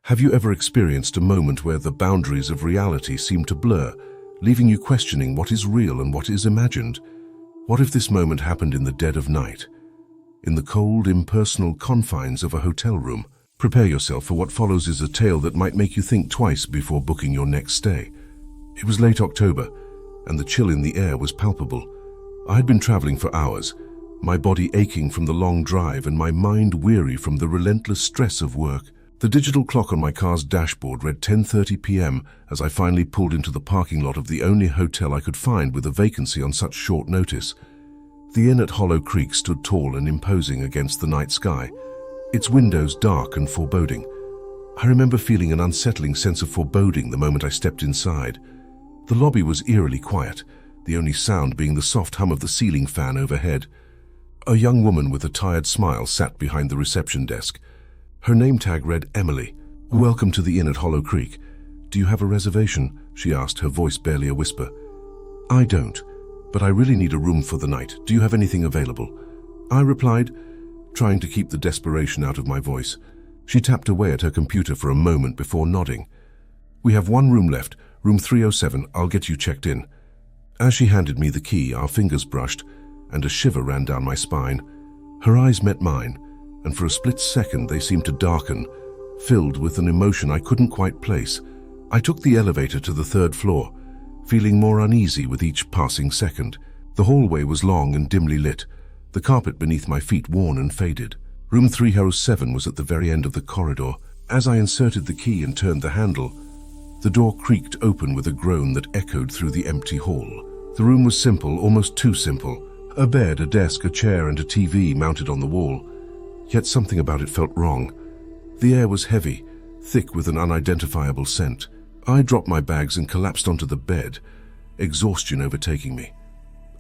Have you ever experienced a moment where the boundaries of reality seem to blur, leaving you questioning what is real and what is imagined? What if this moment happened in the dead of night? In the cold, impersonal confines of a hotel room? Prepare yourself, for what follows is a tale that might make you think twice before booking your next stay. It was late October, and the chill in the air was palpable. I had been traveling for hours, my body aching from the long drive and my mind weary from the relentless stress of work. The digital clock on my car's dashboard read 10:30 p.m. as I finally pulled into the parking lot of the only hotel I could find with a vacancy on such short notice. The inn at Hollow Creek stood tall and imposing against the night sky, its windows dark and foreboding. I remember feeling an unsettling sense of foreboding the moment I stepped inside. The lobby was eerily quiet, the only sound being the soft hum of the ceiling fan overhead. A young woman with a tired smile sat behind the reception desk. Her name tag read Emily. "Welcome to the inn at Hollow Creek. Do you have a reservation?" she asked, her voice barely a whisper. "I don't, but I really need a room for the night. Do you have anything available?" I replied, trying to keep the desperation out of my voice. She tapped away at her computer for a moment before nodding. "We have one room left, room 307. I'll get you checked in." As she handed me the key, our fingers brushed, and a shiver ran down my spine. Her eyes met mine, and for a split second they seemed to darken, filled with an emotion I couldn't quite place. I took the elevator to the third floor, feeling more uneasy with each passing second. The hallway was long and dimly lit, the carpet beneath my feet worn and faded. Room 307 was at the very end of the corridor. As I inserted the key and turned the handle, the door creaked open with a groan that echoed through the empty hall. The room was simple, almost too simple. A bed, a desk, a chair, and a TV mounted on the wall. Yet something about it felt wrong. The air was heavy, thick with an unidentifiable scent. I dropped my bags and collapsed onto the bed, exhaustion overtaking me.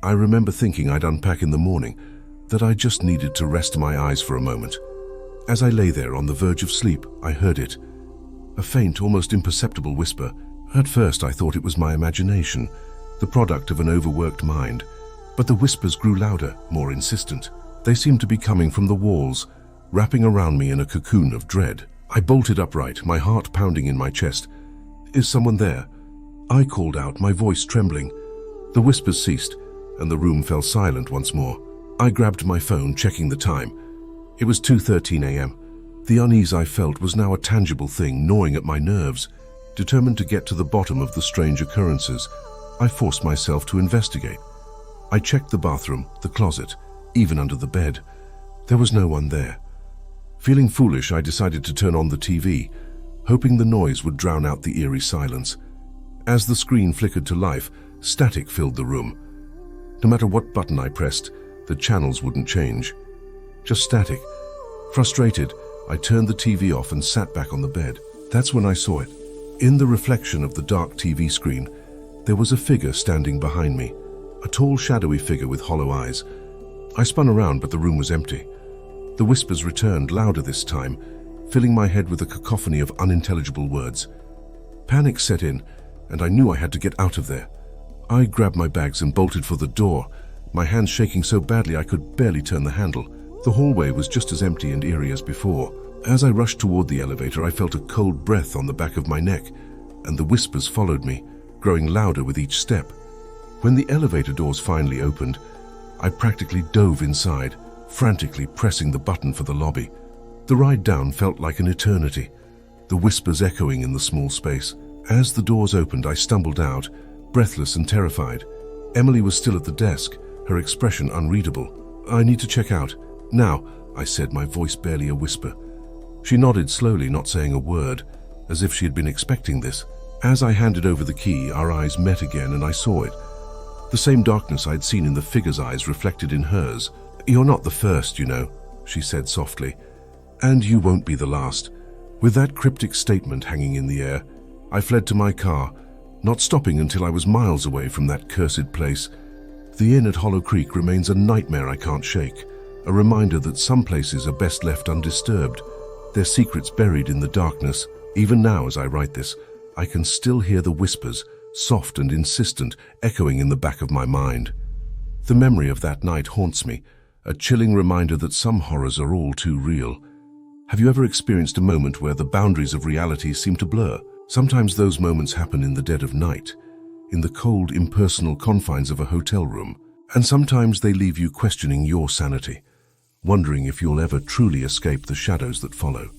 I remember thinking I'd unpack in the morning, that I just needed to rest my eyes for a moment. As I lay there on the verge of sleep, I heard it. A faint, almost imperceptible whisper. At first I thought it was my imagination, the product of an overworked mind. But the whispers grew louder, more insistent. They seemed to be coming from the walls, wrapping around me in a cocoon of dread. I bolted upright, my heart pounding in my chest. "Is someone there?" I called out, my voice trembling. The whispers ceased, and the room fell silent once more. I grabbed my phone, checking the time. It was 2:13 a.m. The unease I felt was now a tangible thing, gnawing at my nerves. Determined to get to the bottom of the strange occurrences, I forced myself to investigate. I checked the bathroom, the closet, even under the bed. There was no one there. Feeling foolish, I decided to turn on the TV, hoping the noise would drown out the eerie silence. As the screen flickered to life, static filled the room. No matter what button I pressed, the channels wouldn't change. Just static. Frustrated, I turned the TV off and sat back on the bed. That's when I saw it. In the reflection of the dark TV screen, there was a figure standing behind me, a tall, shadowy figure with hollow eyes. I spun around, but the room was empty. The whispers returned, louder this time, filling my head with a cacophony of unintelligible words. Panic set in, and I knew I had to get out of there. I grabbed my bags and bolted for the door, my hands shaking so badly I could barely turn the handle. The hallway was just as empty and eerie as before. As I rushed toward the elevator, I felt a cold breath on the back of my neck, and the whispers followed me, growing louder with each step. When the elevator doors finally opened, I practically dove inside, frantically pressing the button for the lobby. The ride down felt like an eternity, the whispers echoing in the small space. As the doors opened, I stumbled out, breathless and terrified. Emily was still at the desk, her expression unreadable. "I need to check out. Now," I said, my voice barely a whisper. She nodded slowly, not saying a word, as if she had been expecting this. As I handed over the key, our eyes met again, and I saw it. The same darkness I had seen in the figure's eyes reflected in hers. "You're not the first, you know," she said softly. "And you won't be the last." With that cryptic statement hanging in the air, I fled to my car, not stopping until I was miles away from that cursed place. The inn at Hollow Creek remains a nightmare I can't shake, a reminder that some places are best left undisturbed, their secrets buried in the darkness. Even now, as I write this, I can still hear the whispers, soft and insistent, echoing in the back of my mind. The memory of that night haunts me, a chilling reminder that some horrors are all too real. Have you ever experienced a moment where the boundaries of reality seem to blur? Sometimes those moments happen in the dead of night, in the cold, impersonal confines of a hotel room, and sometimes they leave you questioning your sanity, wondering if you'll ever truly escape the shadows that follow.